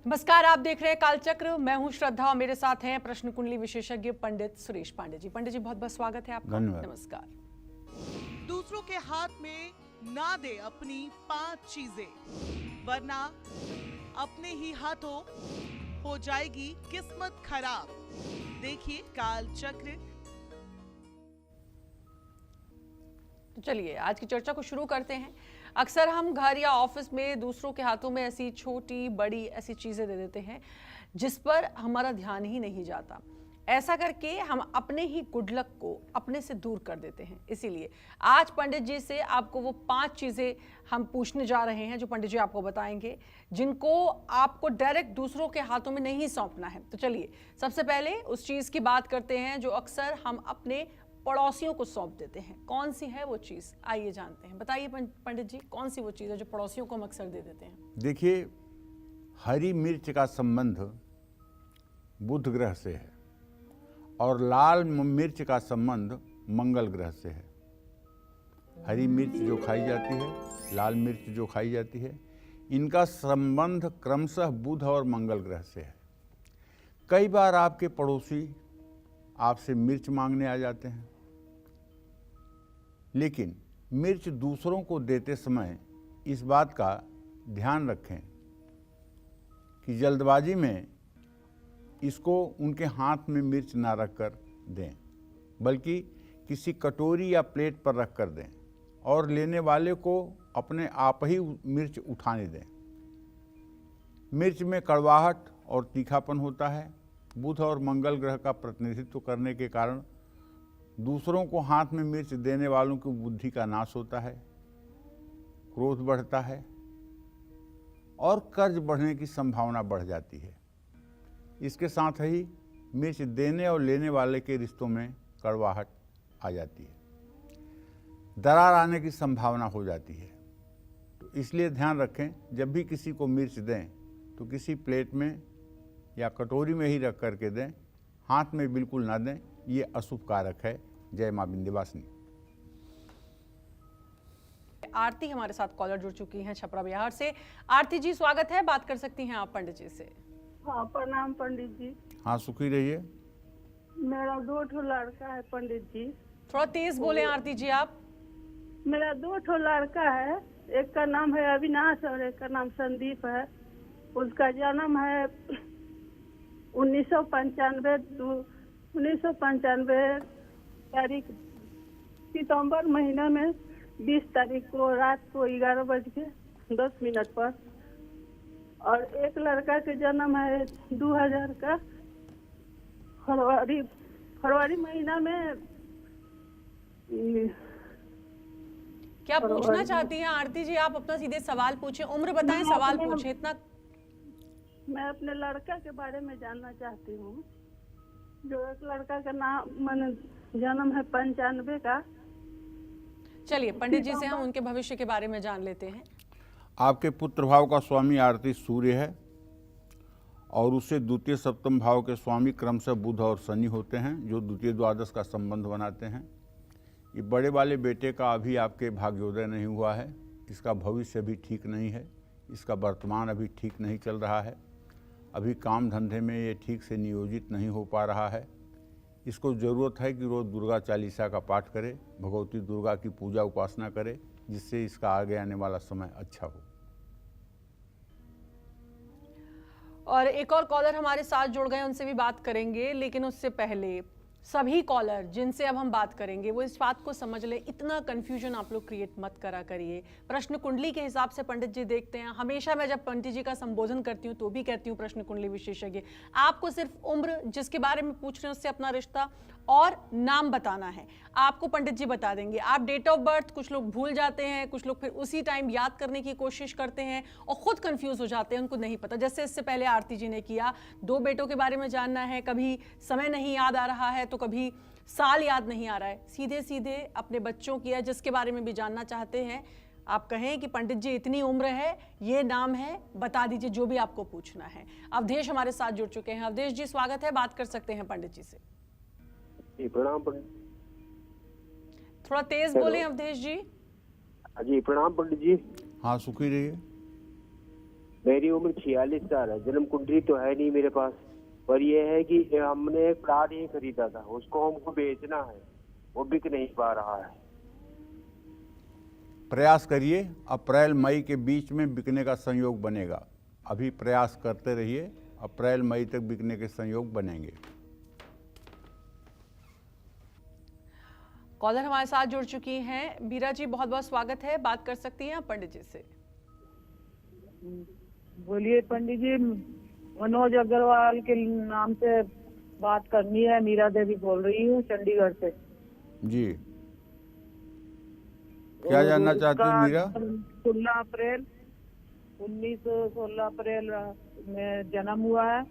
नमस्कार, आप देख रहे हैं कालचक्र। मैं हूं श्रद्धा और मेरे साथ हैं प्रश्न कुंडली विशेषज्ञ पंडित सुरेश पांडे जी। पंडित जी, बहुत बहुत स्वागत है आपका। नमस्कार। दूसरों के हाथ में ना दे अपनी 5 चीजें, वरना अपने ही हाथों हो जाएगी किस्मत खराब। देखिए कालचक्र। तो चलिए आज की चर्चा को शुरू करते हैं। अक्सर हम घर या ऑफिस में दूसरों के हाथों में ऐसी छोटी बड़ी ऐसी चीजें दे देते हैं जिस पर हमारा ध्यान ही नहीं जाता। ऐसा करके हम अपने ही गुड लक को अपने से दूर कर देते हैं। इसीलिए आज पंडित जी से आपको वो 5 चीजें हम पूछने जा रहे हैं जो पंडित जी आपको बताएंगे, जिनको आपको डायरेक्ट दूसरों के हाथों में नहीं सौंपना है। तो चलिए सबसे पहले उस चीज की बात करते हैं जो अक्सर हम अपने पड़ोसियों को सौंप देते हैं। कौन सी है वो चीज, आइए जानते हैं। बताइए पंडित जी, कौन सी वो चीज है जो पड़ोसियों को हम अक्सर दे देते हैं? देखिए, हरी मिर्च का संबंध बुध ग्रह से है और लाल मिर्च का संबंध मंगल ग्रह से है। हरी मिर्च जो खाई जाती है, लाल मिर्च जो खाई जाती है, इनका संबंध क्रमशः बुध और मंगल ग्रह से है। कई बार आपके पड़ोसी आपसे मिर्च मांगने आ जाते हैं, लेकिन मिर्च दूसरों को देते समय इस बात का ध्यान रखें कि जल्दबाजी में इसको उनके हाथ में मिर्च ना रखकर दें, बल्कि किसी कटोरी या प्लेट पर रखकर दें और लेने वाले को अपने आप ही मिर्च उठाने दें। मिर्च में कड़वाहट और तीखापन होता है। बुध और मंगल ग्रह का प्रतिनिधित्व करने के कारण दूसरों को हाथ में मिर्च देने वालों की बुद्धि का नाश होता है, क्रोध बढ़ता है और कर्ज बढ़ने की संभावना बढ़ जाती है। इसके साथ ही मिर्च देने और लेने वाले के रिश्तों में कड़वाहट आ जाती है, दरार आने की संभावना हो जाती है। तो इसलिए ध्यान रखें, जब भी किसी को मिर्च दें तो किसी प्लेट में या कटोरी में ही रख करके दें, हाथ में बिल्कुल ना दें। ये अशुभ कारक है। जय मां विंध्यवासिनी। आरती हमारे साथ कॉलर जुड़ चुकी हैं छपरा बिहार से। आरती जी, स्वागत है, बात कर सकती हैं आप पंडित जी से। हाँ, प्रणाम पंडित जी। हाँ, सुखी रहिए। मेरा 2 ठो लड़का है पंडित जी। थोड़ा तेज बोले आरती जी आप। मेरा 2 ठो लड़का है, एक का नाम है अविनाश और एक का नाम संदीप है। उसका जन्म है 1995 तारीख सितंबर महीना में 20 तारीख को रात को 11:10 पर। और एक लड़का के जन्म है 2000 का फरवरी महीना में। क्या पूछना चाहती हैं आरती जी? आप अपना सीधे सवाल पूछे, उम्र बताएं, सवाल पूछे। इतना मैं अपने लड़का के बारे में जानना चाहती हूँ। जो एक लड़का का नाम मैंने जन्म है 95 का। चलिए पंडित जी से हम उनके भविष्य के बारे में जान लेते हैं। आपके पुत्र भाव का स्वामी आरती सूर्य है और उससे द्वितीय सप्तम भाव के स्वामी क्रमशः बुध और शनि होते हैं, जो द्वितीय द्वादश का संबंध बनाते हैं। ये बड़े वाले बेटे का अभी आपके भाग्योदय नहीं हुआ है। इसका भविष्य भी ठीक नहीं है। इसका वर्तमान अभी ठीक नहीं चल रहा है। अभी काम धंधे में ये ठीक से नियोजित नहीं हो पा रहा है। इसको ज़रूरत है कि रोज़ दुर्गा चालीसा का पाठ करे, भगवती दुर्गा की पूजा उपासना करे, जिससे इसका आगे आने वाला समय अच्छा हो। और एक और कॉलर हमारे साथ जुड़ गए, उनसे भी बात करेंगे, लेकिन उससे पहले सभी कॉलर जिनसे अब हम बात करेंगे वो इस बात को समझ ले, इतना कंफ्यूजन आप लोग क्रिएट मत करा करिए। प्रश्न कुंडली के हिसाब से पंडित जी देखते हैं। हमेशा मैं जब पंडित जी का संबोधन करती हूँ तो भी कहती हूँ प्रश्न कुंडली विशेषज्ञ, आपको सिर्फ उम्र जिसके बारे में पूछ रहे हैं उससे अपना रिश्ता और नाम बताना है। आपको पंडित जी बता देंगे। आप डेट ऑफ बर्थ कुछ लोग भूल जाते हैं, कुछ लोग फिर उसी टाइम याद करने की कोशिश करते हैं और खुद कंफ्यूज हो जाते हैं, उनको नहीं पता। जैसे इससे पहले आरती जी ने किया, 2 बेटों के बारे में जानना है, कभी समय नहीं याद आ रहा है तो कभी साल याद नहीं आ रहा है। सीधे सीधे अपने बच्चों की या जिसके बारे में भी जानना चाहते हैं, आप कहें कि पंडित जी इतनी उम्र है, ये नाम है, बता दीजिए जो भी आपको पूछना है। अवधेश हमारे साथ जुड़ चुके हैं। अवधेश जी, स्वागत है, बात कर सकते हैं पंडित जी से। प्रणाम। थोड़ा तेज बोले अवधेश जी। जी प्रणाम पंडित जी। हाँ, सुखी रहिए। मेरी उम्र 46 साल है। जन्म कुंडली तो है नहीं मेरे पास, पर यह है कि हमने एक प्लाट ही खरीदा था, उसको हमको बेचना है, वो बिक नहीं पा रहा है। प्रयास करिए, अप्रैल मई के बीच में बिकने का संयोग बनेगा। अभी प्रयास करते रहिए, अप्रैल मई तक बिकने के संयोग बनेंगे। कॉलर हमारे साथ जुड़ चुकी हैं। बीरा जी, बहुत बहुत स्वागत है। बात कर सकती हैं आप पंडित जी से। बोलिए पंडित जी, मनोज अग्रवाल के नाम से बात करनी है। मीरा देवी बोल रही हूँ चंडीगढ़ से। जी, क्या जानना चाहती हो मीरा? 16 अप्रैल में जन्म हुआ है।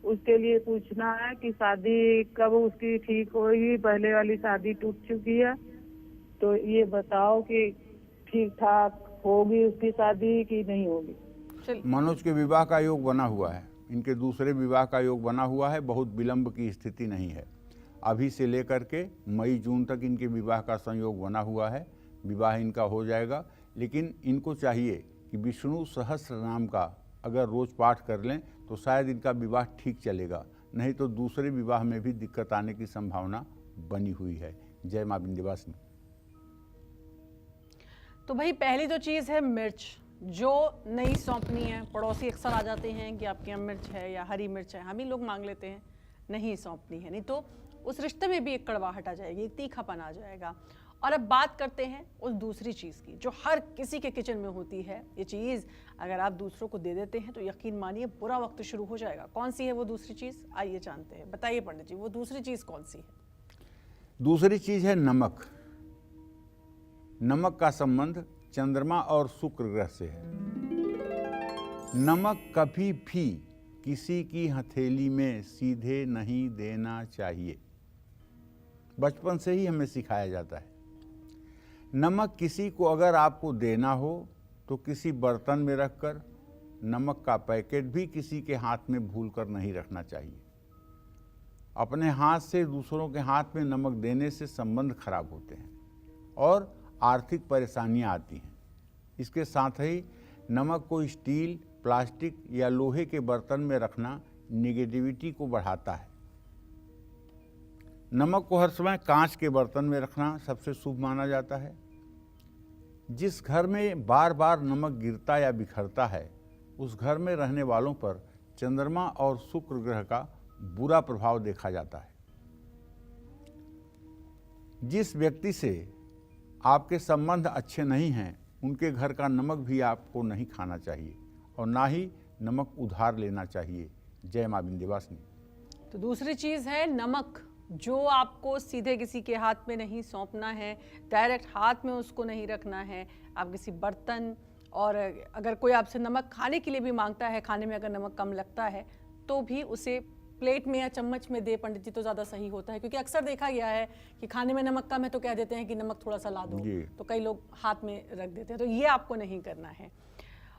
उसके लिए पूछना है कि शादी कब उसकी ठीक होगी। पहले वाली शादी टूट चुकी है, तो ये बताओ कि ठीक ठाक होगी उसकी शादी कि नहीं होगी। मनोज के विवाह का योग बना हुआ है, इनके दूसरे विवाह का योग बना हुआ है। बहुत विलंब की स्थिति नहीं है। अभी से लेकर के मई जून तक इनके विवाह का संयोग बना हुआ है। विवाह इनका हो जाएगा, लेकिन इनको चाहिए कि विष्णु सहस्त्र नाम का अगर रोज पाठ कर लें तो शायद इनका विवाह ठीक चलेगा, नहीं तो दूसरे विवाह में भी दिक्कत आने की संभावना बनी हुई है। जय मां विंध्यवासिनी। तो भाई पहली तो चीज़ है मिर्च, जो नहीं सौंपनी है। पड़ोसी अक्सर आ जाते हैं कि आपके यहाँ मिर्च है या हरी मिर्च है, हम ही लोग मांग लेते हैं, नहीं सौंपनी है, नहीं तो उस रिश्ते में भी एक कड़वाहट आ जाएगी, एक तीखापन आ जाएगा। और अब बात करते हैं उस दूसरी चीज़ की जो हर किसी के किचन में होती है। ये चीज़ अगर आप दूसरों को दे देते हैं तो यकीन मानिए बुरा वक्त शुरू हो जाएगा। कौन सी है वो दूसरी चीज़, आइए जानते हैं। बताइए पंडित जी, वो दूसरी चीज़ कौन सी है? दूसरी चीज है नमक। नमक का संबंध चंद्रमा और शुक्र ग्रह से है। नमक कभी भी किसी की हथेली में सीधे नहीं देना चाहिए। बचपन से ही हमें सिखाया जाता है। नमक किसी को अगर आपको देना हो तो किसी बर्तन में रखकर, नमक का पैकेट भी किसी के हाथ में भूलकर नहीं रखना चाहिए। अपने हाथ से दूसरों के हाथ में नमक देने से संबंध खराब होते हैं और आर्थिक परेशानियां आती हैं। इसके साथ ही नमक को स्टील, प्लास्टिक या लोहे के बर्तन में रखना निगेटिविटी को बढ़ाता है। नमक को हर समय कांच के बर्तन में रखना सबसे शुभ माना जाता है। जिस घर में बार बार नमक गिरता या बिखरता है, उस घर में रहने वालों पर चंद्रमा और शुक्र ग्रह का बुरा प्रभाव देखा जाता है। जिस व्यक्ति से आपके संबंध अच्छे नहीं हैं, उनके घर का नमक भी आपको नहीं खाना चाहिए और ना ही नमक उधार लेना चाहिए। जय मां विंध्यवासिनी। तो दूसरी चीज़ है नमक, जो आपको सीधे किसी के हाथ में नहीं सौंपना है, डायरेक्ट हाथ में उसको नहीं रखना है। आप किसी बर्तन, और अगर कोई आपसे नमक खाने के लिए भी मांगता है, खाने में अगर नमक कम लगता है तो भी उसे प्लेट में या चम्मच में दे पंडित जी तो ज़्यादा सही होता है। क्योंकि अक्सर देखा गया है कि खाने में नमक कम है तो कह देते हैं कि नमक थोड़ा सा ला दो, तो कई लोग हाथ में रख देते हैं। तो ये आपको नहीं करना है।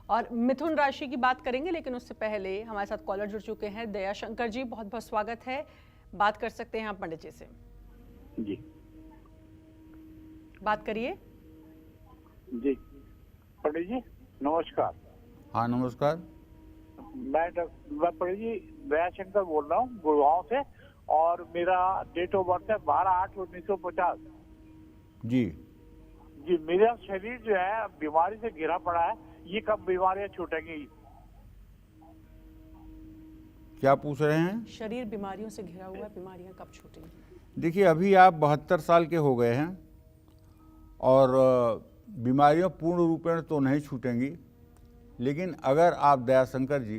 और मिथुन राशि की बात करेंगे, लेकिन उससे पहले हमारे साथ कॉलर जुड़ चुके हैं। दया शंकर जी, बहुत बहुत स्वागत है। बात कर सकते हैं आप पंडित जी से। जी बात करिए। जी पंडित जी नमस्कार। हाँ नमस्कार। मैं पंडित जी दया शंकर बोल रहा हूँ गुड़गांव से, और मेरा डेट ऑफ बर्थ है 12/8/1950। जी जी, मेरा शरीर जो है बीमारी से घिरा पड़ा है, ये कब बीमारियां छूटेंगी? क्या पूछ रहे हैं? शरीर बीमारियों से घिरा हुआ है, बीमारियां कब छूटेंगी? देखिए, अभी आप 72 साल के हो गए हैं और बीमारियां पूर्ण रूपेण तो नहीं छूटेंगी, लेकिन अगर आप दयाशंकर जी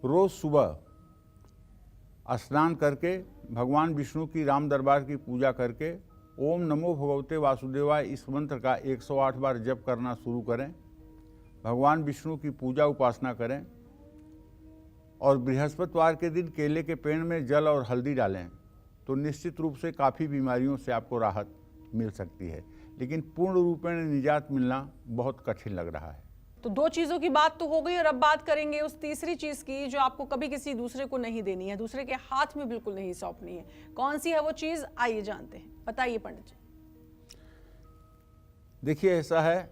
रोज सुबह स्नान करके भगवान विष्णु की राम दरबार की पूजा करके ओम नमो भगवते वासुदेवाय इस मंत्र का 108 बार जप करना शुरू करें, भगवान विष्णु की पूजा उपासना करें और बृहस्पतिवार के दिन केले के पेड़ में जल और हल्दी डालें तो निश्चित रूप से काफ़ी बीमारियों से आपको राहत मिल सकती है, लेकिन पूर्ण रूपेण निजात मिलना बहुत कठिन लग रहा है। तो दो चीज़ों की बात तो हो गई, और अब बात करेंगे उस तीसरी चीज़ की जो आपको कभी किसी दूसरे को नहीं देनी है, दूसरे के हाथ में बिल्कुल नहीं सौंपनी है। कौन सी है वो चीज़, आइए जानते हैं। बताइए पंडित जी। देखिए, ऐसा है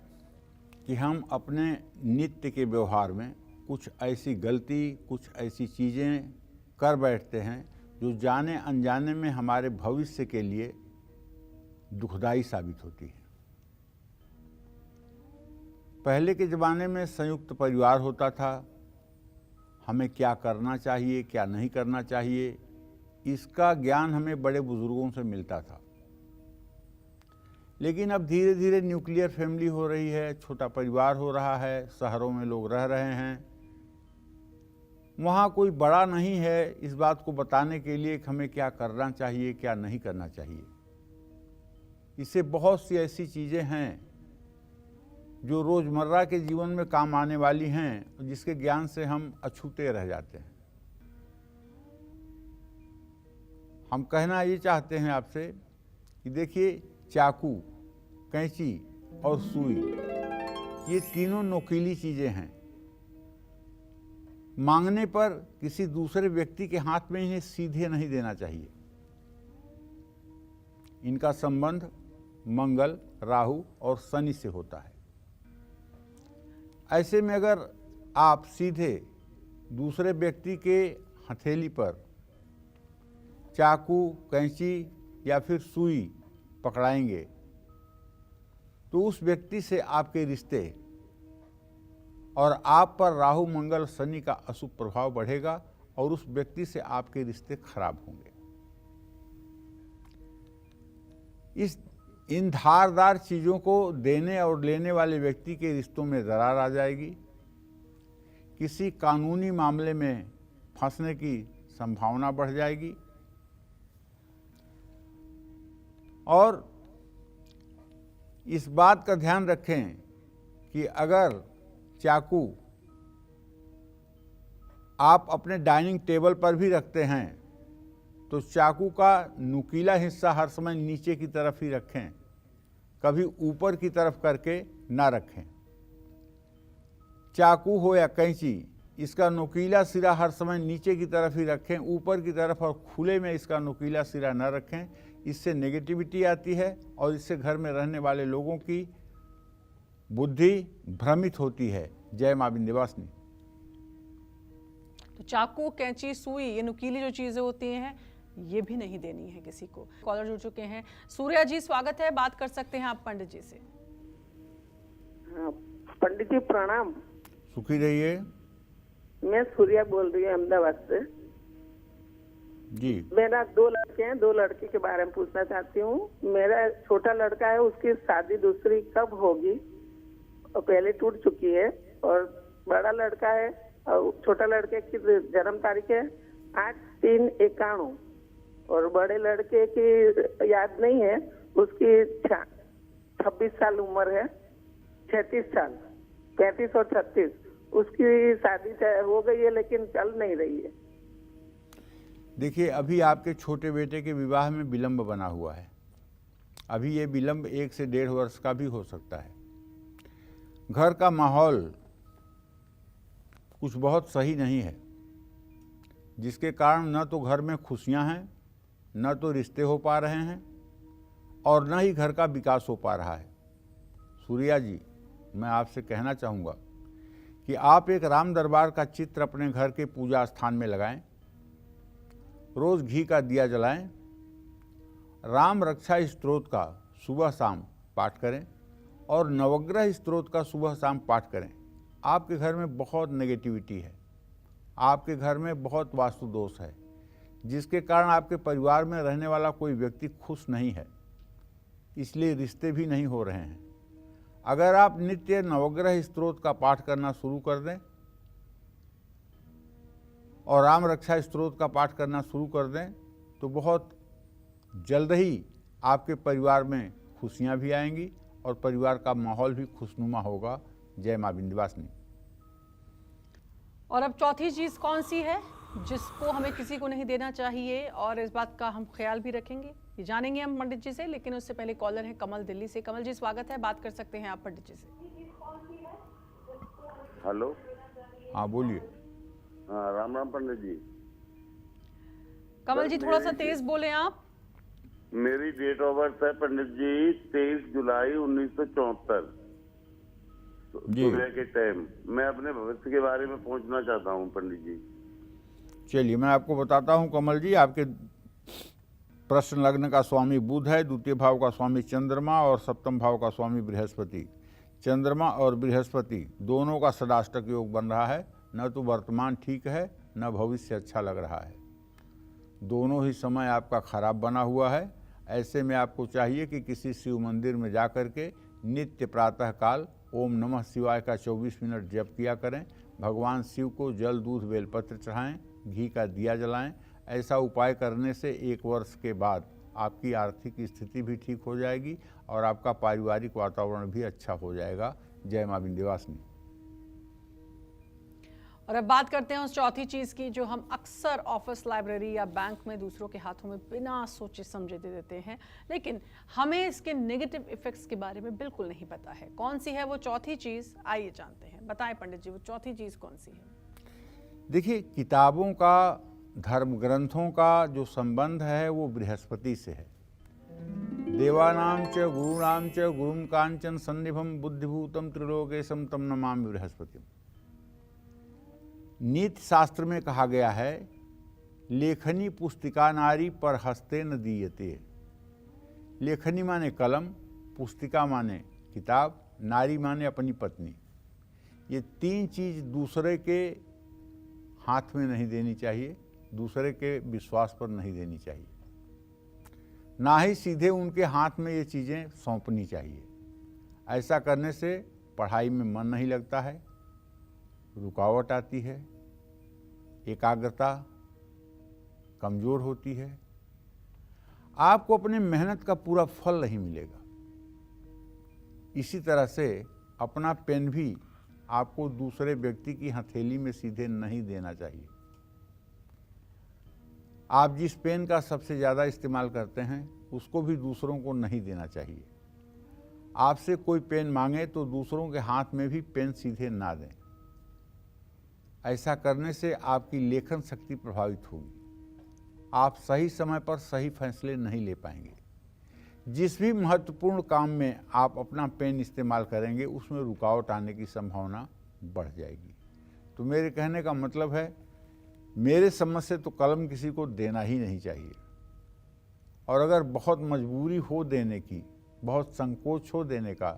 कि हम अपने नित्य के व्यवहार में कुछ ऐसी गलती, कुछ ऐसी चीज़ें कर बैठते हैं जो जाने अनजाने में हमारे भविष्य के लिए दुखदाई साबित होती है। पहले के ज़माने में संयुक्त परिवार होता था, हमें क्या करना चाहिए, क्या नहीं करना चाहिए, इसका ज्ञान हमें बड़े बुजुर्गों से मिलता था। लेकिन अब धीरे धीरे न्यूक्लियर फैमिली हो रही है, छोटा परिवार हो रहा है, शहरों में लोग रह रहे हैं, वहाँ कोई बड़ा नहीं है इस बात को बताने के लिए कि हमें क्या करना चाहिए, क्या नहीं करना चाहिए। इससे बहुत सी ऐसी चीज़ें हैं जो रोज़मर्रा के जीवन में काम आने वाली हैं, जिसके ज्ञान से हम अछूते रह जाते हैं। हम कहना ये चाहते हैं आपसे कि देखिए, चाकू, कैंची और सुई, ये तीनों नुकीली चीज़ें हैं। मांगने पर किसी दूसरे व्यक्ति के हाथ में इन्हें सीधे नहीं देना चाहिए। इनका संबंध मंगल, राहु और शनि से होता है। ऐसे में अगर आप सीधे दूसरे व्यक्ति के हथेली पर चाकू, कैंची या फिर सुई पकड़ाएंगे तो उस व्यक्ति से आपके रिश्ते और आप पर राहु, मंगल, शनि का अशुभ प्रभाव बढ़ेगा और उस व्यक्ति से आपके रिश्ते खराब होंगे। इन धारदार चीज़ों को देने और लेने वाले व्यक्ति के रिश्तों में दरार आ जाएगी। किसी कानूनी मामले में फंसने की संभावना बढ़ जाएगी और इस बात का ध्यान रखें कि अगर चाकू आप अपने डाइनिंग टेबल पर भी रखते हैं तो चाकू का नुकीला हिस्सा हर समय नीचे की तरफ ही रखें, कभी ऊपर की तरफ करके ना रखें। चाकू हो या कैंची, इसका नुकीला सिरा हर समय नीचे की तरफ ही रखें, ऊपर की तरफ और खुले में इसका नुकीला सिरा न रखें। इससे नेगेटिविटी आती है और इससे घर में रहने वाले लोगों की बुद्धि भ्रमित होती है। जय मां विंध्यवासिनी। तो चाकू, कैंची, सुई, ये नुकीली जो चीजें होती हैं, ये भी नहीं देनी है किसी को। कॉलर जुड़ चुके हैं। सूर्या जी, स्वागत है, बात कर सकते हैं आप पंडित जी से। हाँ, पंडित जी प्रणाम। सुखी रहिए। मैं सूर्या बोल रही हूँ अहमदाबाद से जी। मेरा 2 लड़के हैं, 2 लड़के के बारे में पूछना चाहती हूँ। मेरा छोटा लड़का है, उसकी शादी दूसरी कब होगी? और पहले टूट चुकी है। और बड़ा लड़का है और छोटा लड़के की जन्म तारीख है 8/3/91 और बड़े लड़के की याद नहीं है, उसकी 26 साल उम्र है, 36 साल, 35 और 36। उसकी शादी हो गई है लेकिन चल नहीं रही है। देखिए, अभी आपके छोटे बेटे के विवाह में विलंब बना हुआ है। अभी ये विलंब 1 से 1.5 वर्ष का भी हो सकता है। घर का माहौल कुछ बहुत सही नहीं है, जिसके कारण न तो घर में खुशियां हैं, न तो रिश्ते हो पा रहे हैं और न ही घर का विकास हो पा रहा है। सूर्या जी, मैं आपसे कहना चाहूँगा कि आप एक राम दरबार का चित्र अपने घर के पूजा स्थान में लगाएं, रोज़ घी का दिया जलाएं, राम रक्षा स्तोत्र का सुबह शाम पाठ करें और नवग्रह स्तोत्र का सुबह शाम पाठ करें। आपके घर में बहुत नेगेटिविटी है, आपके घर में बहुत वास्तु दोष है, जिसके कारण आपके परिवार में रहने वाला कोई व्यक्ति खुश नहीं है, इसलिए रिश्ते भी नहीं हो रहे हैं। अगर आप नित्य नवग्रह स्तोत्र का पाठ करना शुरू कर दें और राम रक्षा स्तोत्र का पाठ करना शुरू कर दें तो बहुत जल्द ही आपके परिवार में खुशियां भी आएंगी और परिवार का माहौल भी खुशनुमा होगा। जय मां विंध्यवासिनी। और अब चौथी चीज कौन सी है जिसको हमें किसी को नहीं देना चाहिए और इस बात का हम ख्याल भी रखेंगे, ये जानेंगे हम पंडित जी से। लेकिन उससे पहले कॉलर है कमल दिल्ली से। कमल जी, स्वागत है, बात कर सकते हैं आप पंडित जी से। हेलो। हाँ, बोलिए। हाँ, राम राम पंडित जी। कमल जी, थोड़ा सा तेज बोले आप। मेरी डेट ऑफ बर्थ है पंडित जी 23 जुलाई 1974, जी। सुबह के टाइम मैं अपने भविष्य के बारे में पूछना चाहता हूँ पंडित जी। चलिए मैं आपको बताता हूँ कमल जी। आपके प्रश्न लग्न का स्वामी बुध है, द्वितीय भाव का स्वामी चंद्रमा और सप्तम भाव का स्वामी बृहस्पति। चंद्रमा और बृहस्पति दोनों का षडाष्टक योग बन रहा है। न तो वर्तमान ठीक है न भविष्य अच्छा लग रहा है, दोनों ही समय आपका खराब बना हुआ है। ऐसे में आपको चाहिए कि किसी शिव मंदिर में जा कर के नित्य प्रातः काल ओम नमः शिवाय का 24 मिनट जप किया करें। भगवान शिव को जल दूध बेलपत्र चढ़ाएं, घी का दिया जलाएं। ऐसा उपाय करने से 1 वर्ष के बाद आपकी आर्थिक स्थिति भी ठीक हो जाएगी और आपका पारिवारिक वातावरण भी अच्छा हो जाएगा। जय मां विंध्यवासिनी। और अब बात करते हैं उस चौथी चीज की जो हम अक्सर ऑफिस, लाइब्रेरी या बैंक में दूसरों के हाथों में बिना सोचे समझे दे देते हैं, लेकिन हमें इसके नेगेटिव इफेक्ट्स के बारे में बिल्कुल नहीं पता है। कौन सी है वो चौथी चीज, आइए जानते हैं। बताएं पंडित जी, वो चौथी चीज कौन सी है? देखिए, किताबों का, धर्म ग्रंथों का जो संबंध है वो बृहस्पति से है। देवानाम च गुरुणाम च गुरुम कांचन सन्निभम बुद्धिभूतम त्रिलोकेशम तम नमामि बृहस्पतिम। नीति शास्त्र में कहा गया है, लेखनी पुस्तिका नारी पर हस्ते न दीयते। लेखनी माने कलम, पुस्तिका माने किताब, नारी माने अपनी पत्नी। ये 3 चीज दूसरे के हाथ में नहीं देनी चाहिए, दूसरे के विश्वास पर नहीं देनी चाहिए, ना ही सीधे उनके हाथ में ये चीज़ें सौंपनी चाहिए। ऐसा करने से पढ़ाई में मन नहीं लगता है, रुकावट आती है, एकाग्रता कमज़ोर होती है, आपको अपने मेहनत का पूरा फल नहीं मिलेगा। इसी तरह से अपना पेन भी आपको दूसरे व्यक्ति की हथेली में सीधे नहीं देना चाहिए। आप जिस पेन का सबसे ज़्यादा इस्तेमाल करते हैं उसको भी दूसरों को नहीं देना चाहिए। आपसे कोई पेन मांगे तो दूसरों के हाथ में भी पेन सीधे ना दें। ऐसा करने से आपकी लेखन शक्ति प्रभावित होगी, आप सही समय पर सही फैसले नहीं ले पाएंगे। जिस भी महत्वपूर्ण काम में आप अपना पेन इस्तेमाल करेंगे उसमें रुकावट आने की संभावना बढ़ जाएगी। तो मेरे कहने का मतलब है, मेरे समझ से तो कलम किसी को देना ही नहीं चाहिए, और अगर बहुत मजबूरी हो देने की, बहुत संकोच हो देने का,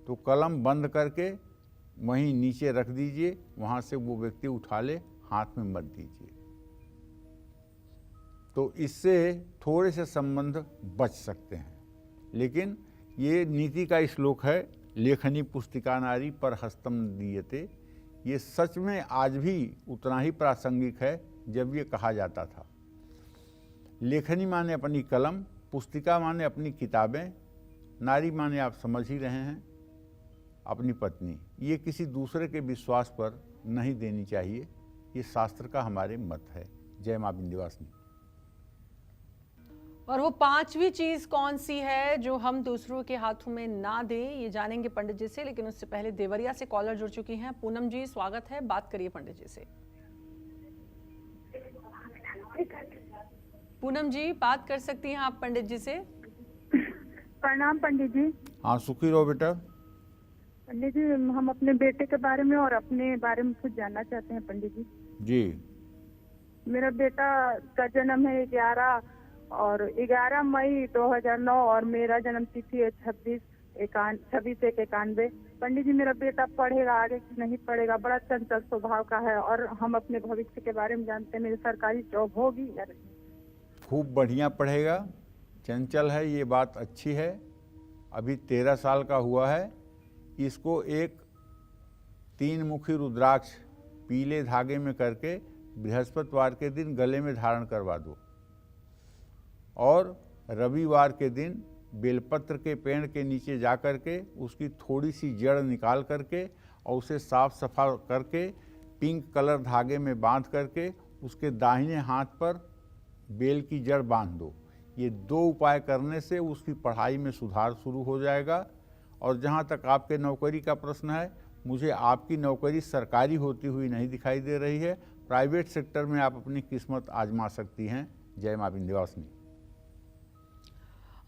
तो कलम बंद करके वहीं नीचे रख दीजिए, वहाँ से वो व्यक्ति उठा ले, हाथ में मत दीजिए। तो इससे थोड़े से संबंध बच सकते हैं। लेकिन ये नीति का श्लोक है, लेखनी पुस्तिका नारी पर हस्तम दीयते। ये सच में आज भी उतना ही प्रासंगिक है जब ये कहा जाता था। लेखनी माने अपनी कलम, पुस्तिका माने अपनी किताबें, नारी माने आप समझ ही रहे हैं अपनी पत्नी। ये किसी दूसरे के विश्वास पर नहीं देनी चाहिए, ये शास्त्र का हमारे मत है। जय मां विंध्यवासिनी। और वो 5वीं चीज कौन सी है जो हम दूसरों के हाथों में ना दें, ये जानेंगे पंडित जी से। लेकिन उससे पहले देवरिया से कॉलर जुड़ चुकी हैं। पूनम जी, स्वागत है, बात करिए पंडित जी से। पूनम जी, बात कर सकती हैं आप पंडित जी से। प्रणाम पंडित जी। हाँ, सुखी रहो बेटा। पंडित जी, हम अपने बेटे के बारे में और अपने बारे में कुछ जानना चाहते हैं पंडित जी। जी। मेरा बेटा का जन्म है 11 मई 2009 और मेरा जन्म तिथि है 26/1/91। पंडित जी, मेरा बेटा पढ़ेगा आगे कि नहीं पढ़ेगा? बड़ा चंचल स्वभाव का है और हम अपने भविष्य के बारे में जानते हैं, मेरी सरकारी जॉब होगी या नहीं? खूब बढ़िया पढ़ेगा। चंचल है ये बात अच्छी है, अभी 13 साल का हुआ है। इसको एक 3 मुखी रुद्राक्ष पीले धागे में करके बृहस्पतिवार के दिन गले में धारण करवा दो, और रविवार के दिन बेलपत्र के पेड़ के नीचे जा कर के उसकी थोड़ी सी जड़ निकाल करके और उसे साफ सफा करके पिंक कलर धागे में बांध करके उसके दाहिने हाथ पर बेल की जड़ बांध दो। ये 2 उपाय करने से उसकी पढ़ाई में सुधार शुरू हो जाएगा। और जहाँ तक आपके नौकरी का प्रश्न है, मुझे आपकी नौकरी सरकारी होती हुई नहीं दिखाई दे रही है। प्राइवेट सेक्टर में आप अपनी किस्मत आजमा सकती हैं। जय मां विंध्यवासिनी।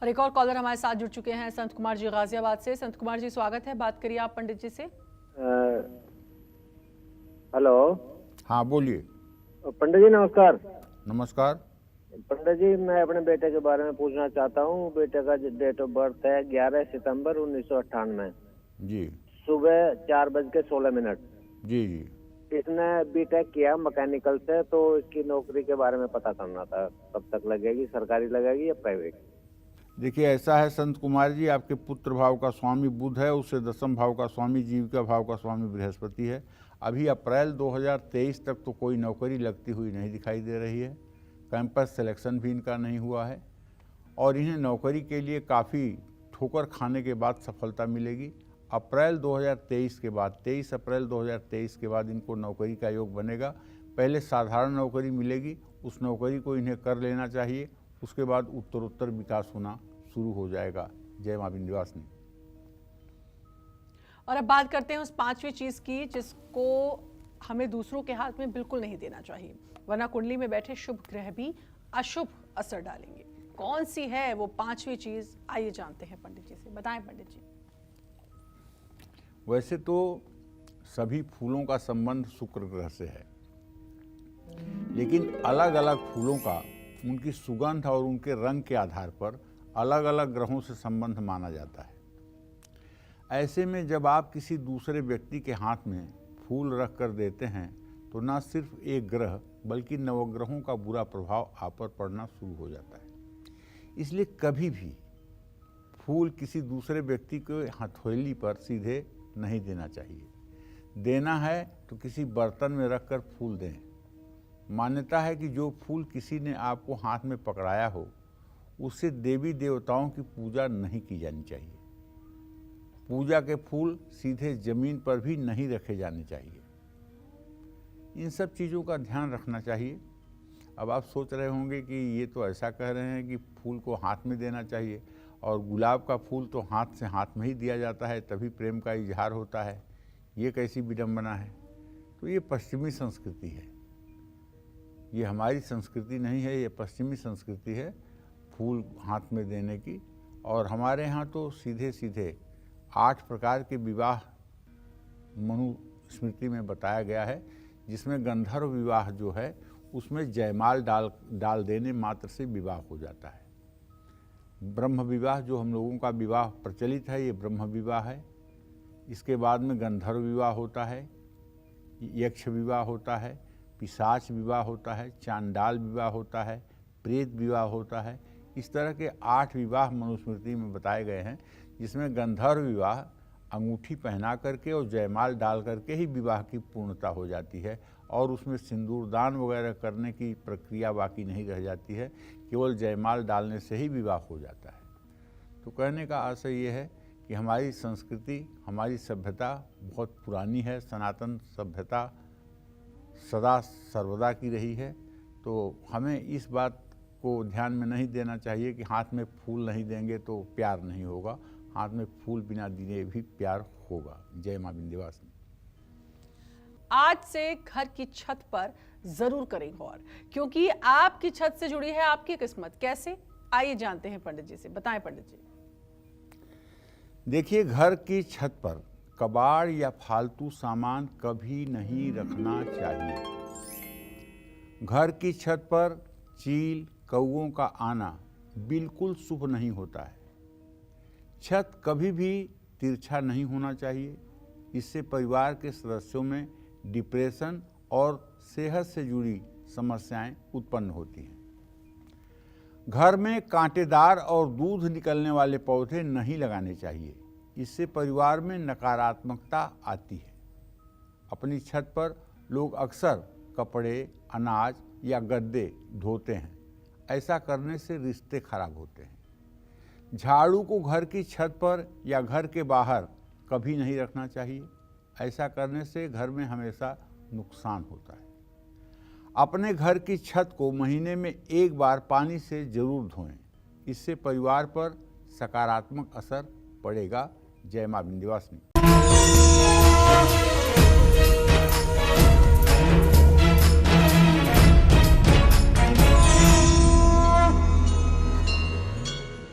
और एक और कॉलर हमारे साथ जुड़ चुके हैं, संत कुमार जी गाजियाबाद से। संत कुमार जी, स्वागत है, बात करिए आप पंडित जी से। हेलो हाँ बोलिए। पंडित जी नमस्कार। नमस्कार। पंडित जी मैं अपने बेटे के बारे में पूछना चाहता हूँ। बेटे का डेट ऑफ बर्थ है 11 सितंबर 1998, जी सुबह 4:16। जी जी। इसने बीटेक किया मैकेनिकल से, तो इसकी नौकरी के बारे में पता करना था, कब तक लगेगी, सरकारी लगेगी या प्राइवेट? देखिए ऐसा है संत कुमार जी, आपके पुत्र भाव का स्वामी बुध है, उससे दसम भाव का स्वामी जीविका भाव का स्वामी बृहस्पति है। अभी अप्रैल 2023 तक तो कोई नौकरी लगती हुई नहीं दिखाई दे रही है। कैंपस सिलेक्शन भी इनका नहीं हुआ है और इन्हें नौकरी के लिए काफ़ी ठोकर खाने के बाद सफलता मिलेगी। अप्रैल 2023 के बाद 23 अप्रैल 2023 के बाद इनको नौकरी का योग बनेगा। पहले साधारण नौकरी मिलेगी, उस नौकरी को इन्हें कर लेना चाहिए, उसके बाद उत्तरोत्तर विकास होना शुरू हो जाएगा। जय मां विंध्यवासिनी। और अब बात करते हैं उस पांचवी चीज की जिसको हमें दूसरों के हाथ में बिल्कुल नहीं देना चाहिए, वरना कुंडली में बैठे शुभ ग्रह भी अशुभ असर डालेंगे। कौन सी है वो पांचवी चीज, आइए जानते हैं पंडित जी से। बताएं पंडित जी। वैसे तो सभी फूलों का संबंध शुक्र ग्रह से है, लेकिन अलग अलग फूलों का उनकी सुगंध और उनके रंग के आधार पर अलग अलग ग्रहों से संबंध माना जाता है। ऐसे में जब आप किसी दूसरे व्यक्ति के हाथ में फूल रख कर देते हैं तो न सिर्फ एक ग्रह बल्कि नवग्रहों का बुरा प्रभाव आप पर पड़ना शुरू हो जाता है। इसलिए कभी भी फूल किसी दूसरे व्यक्ति के हथेली पर सीधे नहीं देना चाहिए। देना है तो किसी बर्तन में रखकर फूल दें। मान्यता है कि जो फूल किसी ने आपको हाथ में पकड़ाया हो उससे देवी देवताओं की पूजा नहीं की जानी चाहिए। पूजा के फूल सीधे जमीन पर भी नहीं रखे जाने चाहिए। इन सब चीज़ों का ध्यान रखना चाहिए। अब आप सोच रहे होंगे कि ये तो ऐसा कह रहे हैं कि फूल को हाथ में देना चाहिए और गुलाब का फूल तो हाथ से हाथ में ही दिया जाता है, तभी प्रेम का इजहार होता है। ये कैसी विडंबना है। तो ये पश्चिमी संस्कृति है, ये हमारी संस्कृति नहीं है, ये पश्चिमी संस्कृति है फूल हाथ में देने की। और हमारे यहाँ तो सीधे सीधे 8 प्रकार के विवाह मनुस्मृति में बताया गया है, जिसमें गंधर्व विवाह जो है उसमें जयमाल डाल देने मात्र से विवाह हो जाता है। ब्रह्म विवाह जो हम लोगों का विवाह प्रचलित है, ये ब्रह्म विवाह है। इसके बाद में गंधर्व विवाह होता है, यक्ष विवाह होता है, पिशाच विवाह होता है, चांडाल विवाह होता है, प्रेत विवाह होता है। इस तरह के 8 विवाह मनुस्मृति में बताए गए हैं, जिसमें गंधर्व विवाह अंगूठी पहना करके और जयमाल डाल करके ही विवाह की पूर्णता हो जाती है और उसमें सिंदूर दान वगैरह करने की प्रक्रिया बाकी नहीं रह जाती है, केवल जयमाल डालने से ही विवाह हो जाता है। तो कहने का आशय ये है कि हमारी संस्कृति, हमारी सभ्यता बहुत पुरानी है, सनातन सभ्यता सदा सर्वदा की रही है। तो हमें इस बात को ध्यान में नहीं देना चाहिए कि हाथ में फूल नहीं देंगे तो प्यार नहीं होगा। हाथ में फूल बिना दिए भी प्यार होगा। जय मां विंध्यवासिनी। आज से घर की छत पर जरूर करें गौर, क्योंकि आपकी छत से जुड़ी है आपकी किस्मत। कैसे, आइए जानते हैं पंडित जी से। बताएं पंडित जी। देखिए, घर की छत पर कबाड़ या फालतू सामान कभी नहीं रखना चाहिए। घर की छत पर चील कौओं का आना बिल्कुल शुभ नहीं होता है। छत कभी भी तिरछा नहीं होना चाहिए, इससे परिवार के सदस्यों में डिप्रेशन और सेहत से जुड़ी समस्याएं उत्पन्न होती हैं। घर में कांटेदार और दूध निकलने वाले पौधे नहीं लगाने चाहिए, इससे परिवार में नकारात्मकता आती है। अपनी छत पर लोग अक्सर कपड़े, अनाज या गद्दे धोते हैं, ऐसा करने से रिश्ते खराब होते हैं। झाड़ू को घर की छत पर या घर के बाहर कभी नहीं रखना चाहिए, ऐसा करने से घर में हमेशा नुकसान होता है। अपने घर की छत को महीने में 1 बार पानी से जरूर धोएं, इससे परिवार पर सकारात्मक असर पड़ेगा। जय मां विंध्यवासिनी।